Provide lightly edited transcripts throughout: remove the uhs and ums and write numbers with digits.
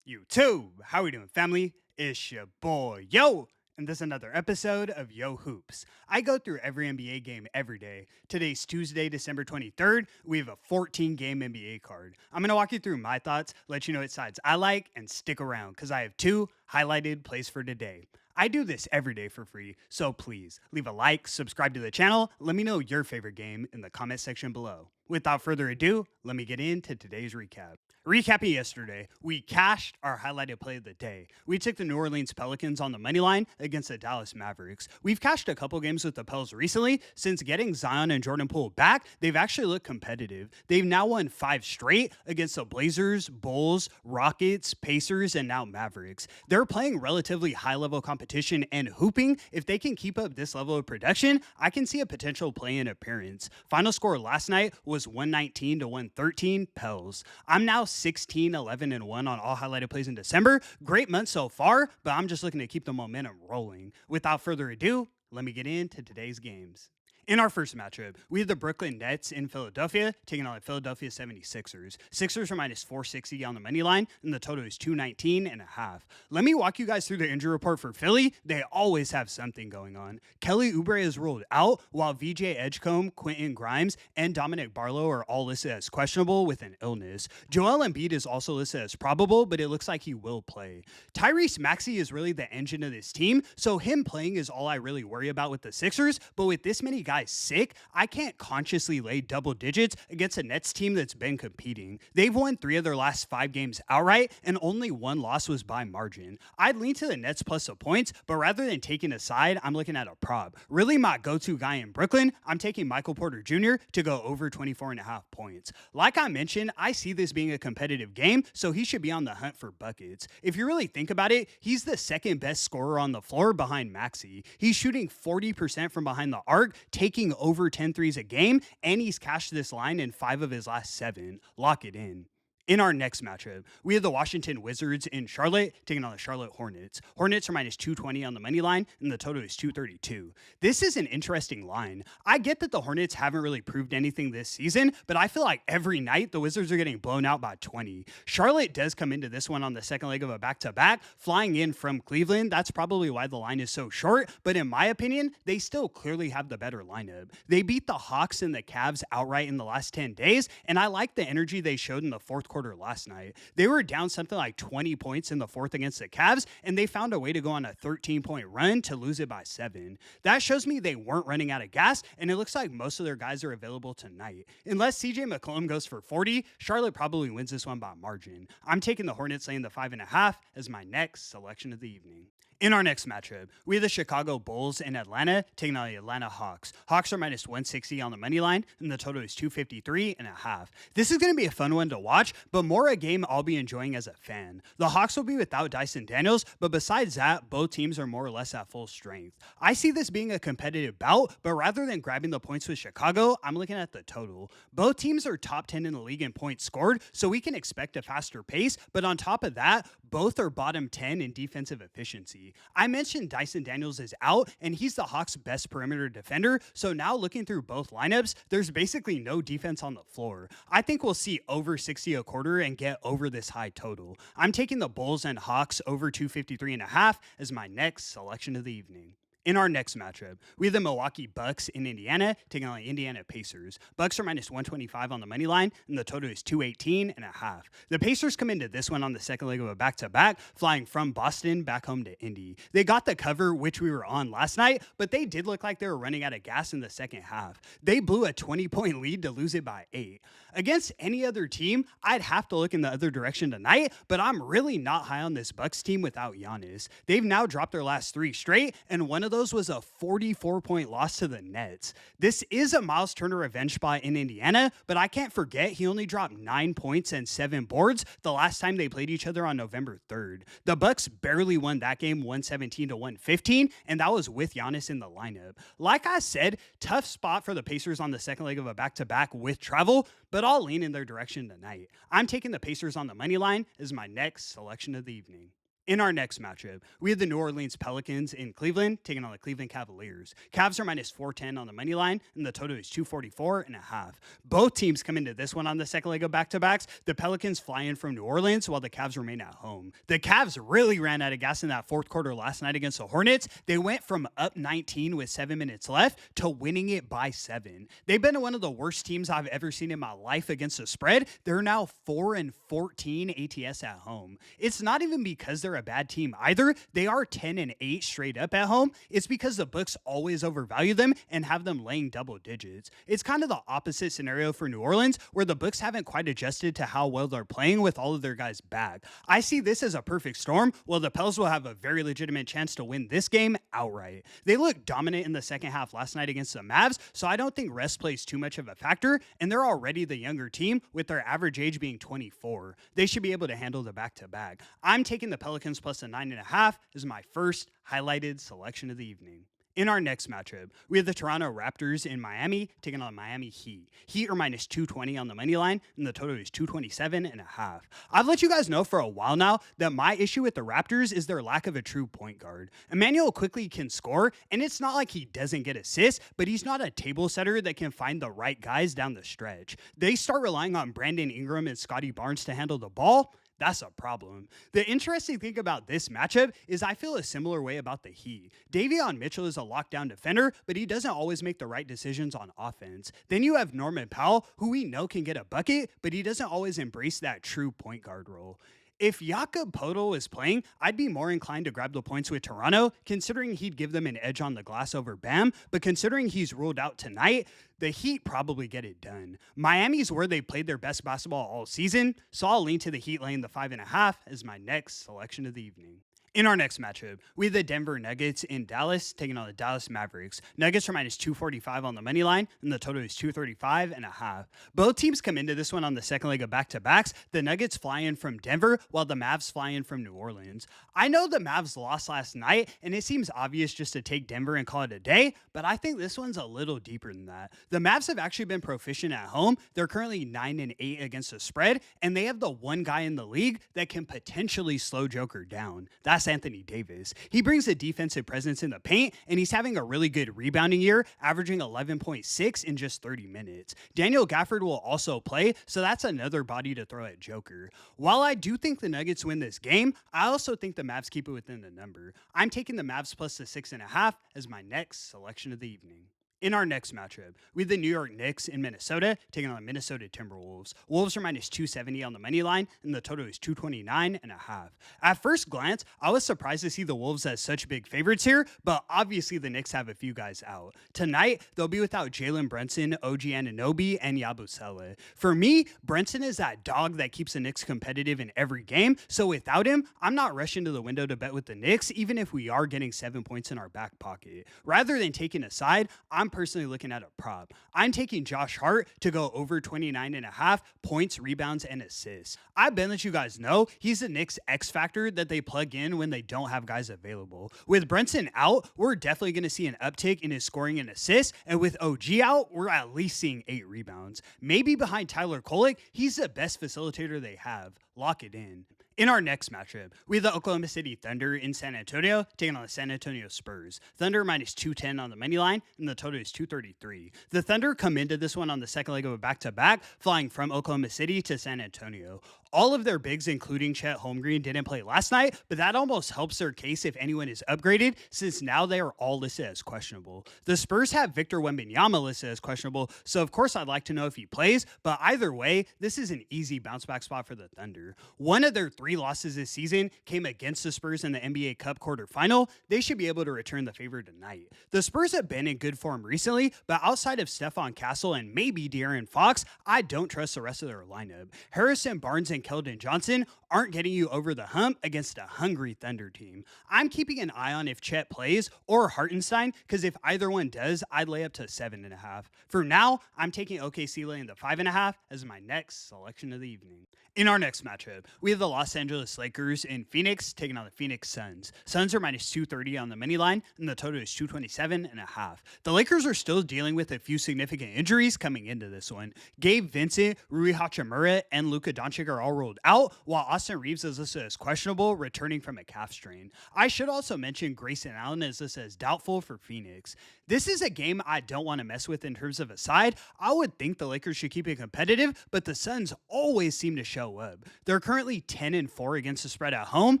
YouTube, how we doing, family? It's your boy, Yo, and this is another episode of YoHoops. I go through every NBA game every day. Today's Tuesday, December 23rd. We have a 14-game NBA card. I'm going to walk you through my thoughts, let you know what sides I like, and stick around because I have two highlighted plays for today. I do this every day for free, so please leave a like, subscribe to the channel, let me know your favorite game in the comment section below. Without further ado, let me get into today's recap. Recapping yesterday, we cashed our highlighted play of the day. We took the New Orleans Pelicans on the money line against the Dallas Mavericks. We've cashed a couple games with the Pels recently. Since getting Zion and Jordan Poole back, they've actually looked competitive. They've now won 5 straight against the Blazers, Bulls, Rockets, Pacers, and now Mavericks. They're playing relatively high-level competition and hooping. If they can keep up this level of production, I can see a potential play-in appearance. Final score last night was 119 to 113 Pels. I'm now 16, 11, and 1 on all highlighted plays in December. Great month so far, but I'm just looking to keep the momentum rolling. Without further ado, let me get into today's games. In our first matchup, we have the Brooklyn Nets in Philadelphia taking on the Philadelphia 76ers. Sixers are minus 460 on the money line, and the total is 219 and a half. Let me walk you guys through the injury report for Philly. They always have something going on. Kelly Oubre is ruled out, while VJ Edgecombe, Quentin Grimes, and Dominic Barlow are all listed as questionable with an illness. Joel Embiid is also listed as probable, but it looks like he will play. Tyrese Maxey is really the engine of this team, so him playing is all I really worry about with the Sixers, but with this many guys sick, I can't consciously lay double digits against a Nets team that's been competing. They've won 3 of their last 5 games outright, and only 1 loss was by margin. I'd lean to the Nets plus the points, but rather than taking a side, I'm looking at a prop. Really my go-to guy in Brooklyn, I'm taking Michael Porter Jr. to go over 24.5 points. Like I mentioned, I see this being a competitive game, so he should be on the hunt for buckets. If you really think about it, he's the second best scorer on the floor behind Maxey. He's shooting 40% from behind the arc, taking over 10 threes a game, and he's cashed this line in 5 of his last 7. Lock it in. In our next matchup, we have the Washington Wizards in Charlotte taking on the Charlotte Hornets. Hornets are minus 220 on the money line, and the total is 232. This is an interesting line. I get that the Hornets haven't really proved anything this season, but I feel like every night the Wizards are getting blown out by 20. Charlotte does come into this one on the second leg of a back-to-back, flying in from Cleveland. That's probably why the line is so short, but in my opinion, they still clearly have the better lineup. They beat the Hawks and the Cavs outright in the last 10 days, and I like the energy they showed in the fourth quarter last night. They were down something like 20 points in the fourth against the Cavs, and they found a way to go on a 13-point run to lose it by 7. That shows me they weren't running out of gas, and it looks like most of their guys are available tonight. Unless CJ McCollum goes for 40, Charlotte probably wins this one by margin. I'm taking the Hornets laying the 5.5 as my next selection of the evening. In our next matchup, we have the Chicago Bulls in Atlanta taking on the Atlanta Hawks. Hawks are minus 160 on the money line, and the total is 253 and a half. This is going to be a fun one to watch, but more a game I'll be enjoying as a fan. The Hawks will be without Dyson Daniels, but besides that, both teams are more or less at full strength. I see this being a competitive bout, but rather than grabbing the points with Chicago, I'm looking at the total. Both teams are top 10 in the league in points scored, so we can expect a faster pace, but on top of that, both are bottom 10 in defensive efficiency. I mentioned Dyson Daniels is out, and he's the Hawks' best perimeter defender, so now looking through both lineups, there's basically no defense on the floor. I think we'll see over 60 a quarter and get over this high total. I'm taking the Bulls and Hawks over 253.5 as my next selection of the evening. In our next matchup, we have the Milwaukee Bucks in Indiana taking on the Indiana Pacers. Bucks are minus 125 on the money line, and the total is 218 and a half. The Pacers come into this one on the second leg of a back-to-back, flying from Boston back home to Indy. They got the cover, which we were on last night, but they did look like they were running out of gas in the second half. They blew a 20-point lead to lose it by 8. Against any other team, I'd have to look in the other direction tonight, but I'm really not high on this Bucks team without Giannis. They've now dropped their last 3 straight, and one of those was a 44-point loss to the Nets. This is a Miles Turner revenge spot in Indiana, but I can't forget he only dropped 9 points and 7 boards the last time they played each other on November 3rd. The Bucks barely won that game 117 to 115, and that was with Giannis in the lineup. Like I said, tough spot for the Pacers on the second leg of a back-to-back with travel, but I'll lean in their direction tonight. I'm taking the Pacers on the money line as my next selection of the evening. In our next matchup, we have the New Orleans Pelicans in Cleveland taking on the Cleveland Cavaliers. Cavs are minus 410 on the money line, and the total is 244.5. Both teams come into this one on the second leg of back-to-backs. The Pelicans fly in from New Orleans while the Cavs remain at home. The Cavs really ran out of gas in that fourth quarter last night against the Hornets. They went from up 19 with 7 minutes left to winning it by 7. They've been one of the worst teams I've ever seen in my life against the spread. They're now 4-14 ATS at home. It's not even because they're a bad team either. They are 10-8 straight up at home. It's because the books always overvalue them and have them laying double digits. It's kind of the opposite scenario for New Orleans, where the books haven't quite adjusted to how well they're playing with all of their guys back. I see this as a perfect storm. Well, the Pels will have a very legitimate chance to win this game outright. They looked dominant in the second half last night against the Mavs, so I don't think rest plays too much of a factor, and they're already the younger team with their average age being 24. They should be able to handle the back-to-back. I'm taking the Pelicans plus a 9.5 as my first highlighted selection of the evening. In our next matchup, we have the Toronto Raptors in Miami taking on Miami Heat. Heat are minus 220 on the money line, and the total is 227.5. I've let you guys know for a while now that my issue with the Raptors is their lack of a true point guard. Emmanuel quickly can score, and it's not like he doesn't get assists, but he's not a table setter that can find the right guys down the stretch. They start relying on Brandon Ingram and Scotty Barnes to handle the ball. That's a problem. The interesting thing about this matchup is I feel a similar way about the Heat. Davion Mitchell is a lockdown defender, but he doesn't always make the right decisions on offense. Then you have Norman Powell, who we know can get a bucket, but he doesn't always embrace that true point guard role. If Jakob Poeltl is playing, I'd be more inclined to grab the points with Toronto, considering he'd give them an edge on the glass over Bam, but considering he's ruled out tonight, the Heat probably get it done. Miami's where they played their best basketball all season, so I'll lean to the Heat laying the 5.5 as my next selection of the evening. In our next matchup, we have the Denver Nuggets in Dallas taking on the Dallas Mavericks. Nuggets are minus 245 on the money line, and the total is 235.5. Both teams come into this one on the second leg of back-to-backs. The Nuggets fly in from Denver, while the Mavs fly in from New Orleans. I know the Mavs lost last night, and it seems obvious just to take Denver and call it a day, but I think this one's a little deeper than that. The Mavs have actually been proficient at home. They're currently 9-8 against the spread, and they have the one guy in the league that can potentially slow Joker down. That's Anthony Davis. He brings a defensive presence in the paint, and he's having a really good rebounding year, averaging 11.6 in just 30 minutes. Daniel Gafford will also play, so that's another body to throw at Joker. While I do think the Nuggets win this game, I also think the Mavs keep it within the number. I'm taking the Mavs plus the 6.5 as my next selection of the evening. In our next matchup, we have the New York Knicks in Minnesota taking on the Minnesota Timberwolves. Wolves are minus 270 on the money line, and the total is 229.5. At first glance, I was surprised to see the Wolves as such big favorites here, but obviously the Knicks have a few guys out. Tonight, they'll be without Jalen Brunson, OG Anunoby, and Yabusele. For me, Brunson is that dog that keeps the Knicks competitive in every game, so without him, I'm not rushing to the window to bet with the Knicks, even if we are getting 7 points in our back pocket. Rather than taking a side, I'm personally looking at a prop. I'm taking Josh Hart to go over 29.5 points, rebounds, and assists. I've been let you guys know he's the Knicks X factor that they plug in when they don't have guys available. With Brunson out, we're definitely going to see an uptick in his scoring and assists, and with OG out, we're at least seeing 8 rebounds. Maybe behind Tyler Kolek, he's the best facilitator they have. Lock it in. In our next matchup, we have the Oklahoma City Thunder in San Antonio taking on the San Antonio Spurs. Thunder minus 210 on the money line, and the total is 233. The Thunder come into this one on the second leg of a back-to-back, flying from Oklahoma City to San Antonio. All of their bigs, including Chet Holmgren, didn't play last night, but that almost helps their case if anyone is upgraded, since now they are all listed as questionable. The Spurs have Victor Wembanyama listed as questionable, so of course I'd like to know if he plays, but either way, this is an easy bounce-back spot for the Thunder. One of their 3 losses this season came against the Spurs in the NBA Cup quarterfinal. They should be able to return the favor tonight. The Spurs have been in good form recently, but outside of Stephon Castle and maybe De'Aaron Fox, I don't trust the rest of their lineup. Harrison Barnes and Keldon Johnson aren't getting you over the hump against a hungry Thunder team. I'm keeping an eye on if Chet plays or Hartenstein, because if either one does, I'd lay up to 7.5. For now, I'm taking OKC laying the 5.5 as my next selection of the evening. In our next matchup, we have the Los Angeles Lakers in Phoenix taking on the Phoenix Suns. Suns are minus 230 on the money line, and the total is 227.5. The Lakers are still dealing with a few significant injuries coming into this one. Gabe Vincent, Rui Hachimura, and Luka Doncic are all all ruled out, while Austin Reeves is listed as questionable, returning from a calf strain. I should also mention Grayson Allen is listed as doubtful for Phoenix. This is a game I don't want to mess with in terms of a side. I would think the Lakers should keep it competitive, but the Suns always seem to show up. They're currently 10-4 against the spread at home.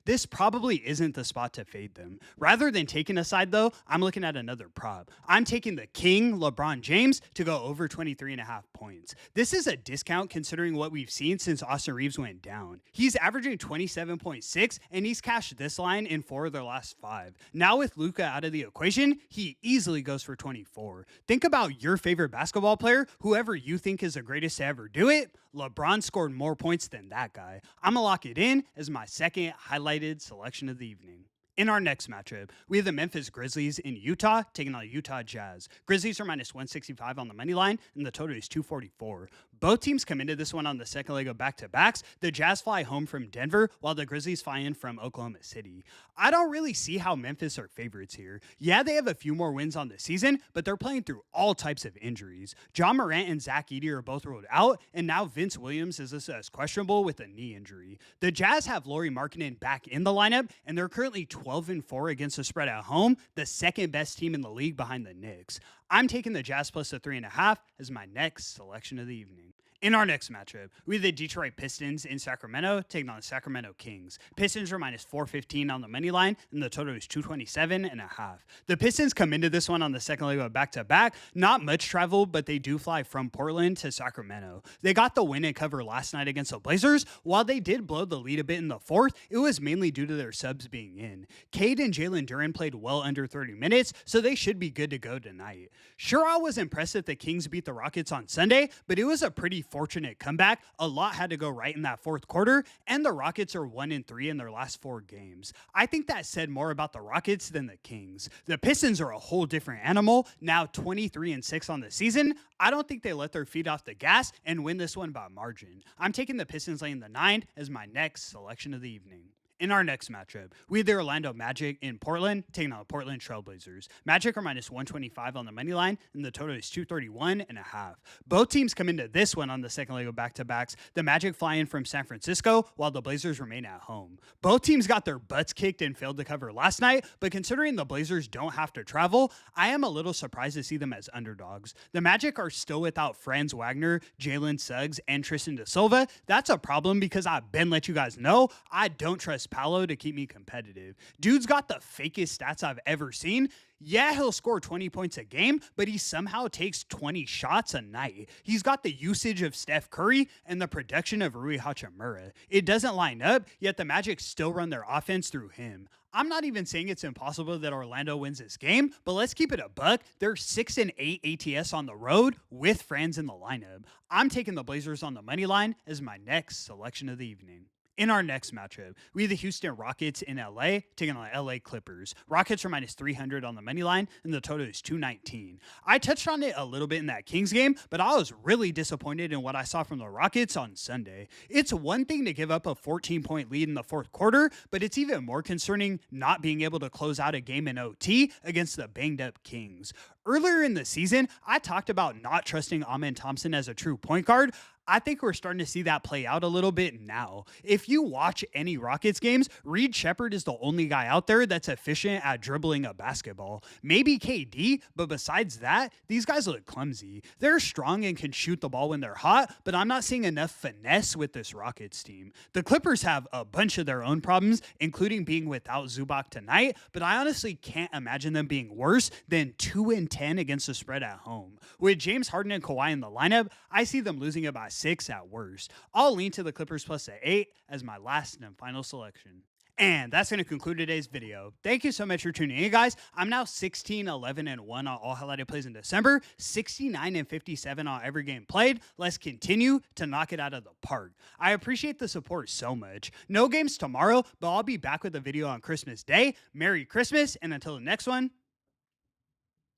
This probably isn't the spot to fade them. Rather than taking a side, though, I'm looking at another prop. I'm taking the King, LeBron James, to go over 23.5 points. This is a discount considering what we've seen since Austin Reeves went down. He's averaging 27.6, and he's cashed this line in 4 of their last 5. Now with Luka out of the equation, he easily goes for 24. Think about your favorite basketball player, whoever you think is the greatest to ever do it. LeBron scored more points than that guy. I'm gonna lock it in as my second highlighted selection of the evening. In our next matchup, we have the Memphis Grizzlies in Utah taking on the Utah Jazz. Grizzlies are minus 165 on the money line, and the total is 244. Both teams come into this one on the second leg of back-to-backs. The Jazz fly home from Denver, while the Grizzlies fly in from Oklahoma City. I don't really see how Memphis are favorites here. Yeah, they have a few more wins on the season, but they're playing through all types of injuries. John Morant and Zach Edey are both ruled out, and now Vince Williams is listed as questionable with a knee injury. The Jazz have Lauri Markkanen back in the lineup, and they're currently 12-4 against the spread at home, the second best team in the league behind the Knicks. I'm taking the Jazz plus the 3.5 as my next selection of the evening. In our next matchup, we have the Detroit Pistons in Sacramento taking on the Sacramento Kings. Pistons are minus 415 on the money line, and the total is 227.5. The Pistons come into this one on the second leg of back-to-back. Not much travel, but they do fly from Portland to Sacramento. They got the win and cover last night against the Blazers. While they did blow the lead a bit in the fourth, it was mainly due to their subs being in. Cade and Jalen Duren played well under 30 minutes, so they should be good to go tonight. Sure, I was impressed that the Kings beat the Rockets on Sunday, but it was a pretty fortunate comeback. A lot had to go right in that fourth quarter, and the Rockets are 1-3 in their last 4 games. I think that said more about the Rockets than the Kings. The Pistons are a whole different animal, now 23-6 on the season. I don't think they let their feet off the gas and win this one by margin. I'm taking the Pistons laying the 9 as my next selection of the evening. In our next matchup, we have the Orlando Magic in Portland taking on the Portland Trailblazers. Magic are minus 125 on the money line, and the total is 231.5. Both teams come into this one on the second leg of back-to-backs. The Magic fly in from San Francisco, while the Blazers remain at home. Both teams got their butts kicked and failed to cover last night, but considering the Blazers don't have to travel, I am a little surprised to see them as underdogs. The Magic are still without Franz Wagner, Jalen Suggs, and Tristan Da Silva. That's a problem because I've been let you guys know I don't trust Paolo to keep me competitive. Dude's got the fakest stats I've ever seen. Yeah, he'll score 20 points a game, but he somehow takes 20 shots a night. He's got the usage of Steph Curry and the production of Rui Hachimura. It doesn't line up, yet the Magic still run their offense through him. I'm not even saying it's impossible that Orlando wins this game, but let's keep it a buck. They're 6-8 ATS on the road with Franz in the lineup. I'm taking the Blazers on the money line as my next selection of the evening. In our next matchup, we have the Houston Rockets in LA taking on the LA Clippers. Rockets are minus 300 on the money line, and the total is 219. I touched on it a little bit in that Kings game, but I was really disappointed in what I saw from the Rockets on Sunday. It's one thing to give up a 14-point lead in the fourth quarter, but it's even more concerning not being able to close out a game in OT against the banged-up Kings. Earlier in the season, I talked about not trusting Amen Thompson as a true point guard. I think we're starting to see that play out a little bit now. If you watch any Rockets games, Reed Shepherd is the only guy out there that's efficient at dribbling a basketball. Maybe KD, but besides that, these guys look clumsy. They're strong and can shoot the ball when they're hot, but I'm not seeing enough finesse with this Rockets team. The Clippers have a bunch of their own problems, including being without Zubac tonight, but I honestly can't imagine them being worse than 2-10 against the spread at home. With James Harden and Kawhi in the lineup, I see them losing it by 6 at worst. I'll lean to the Clippers plus the 8 as my last and final selection. And that's going to conclude today's video. Thank you so much for tuning in, guys. I'm now 16, 11, and 1 on all highlighted plays in December, 69 and 57 on every game played. Let's continue to knock it out of the park. I appreciate the support so much. No games tomorrow, but I'll be back with a video on Christmas Day. Merry Christmas, and until the next one,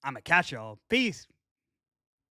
I'm going to catch y'all. Peace.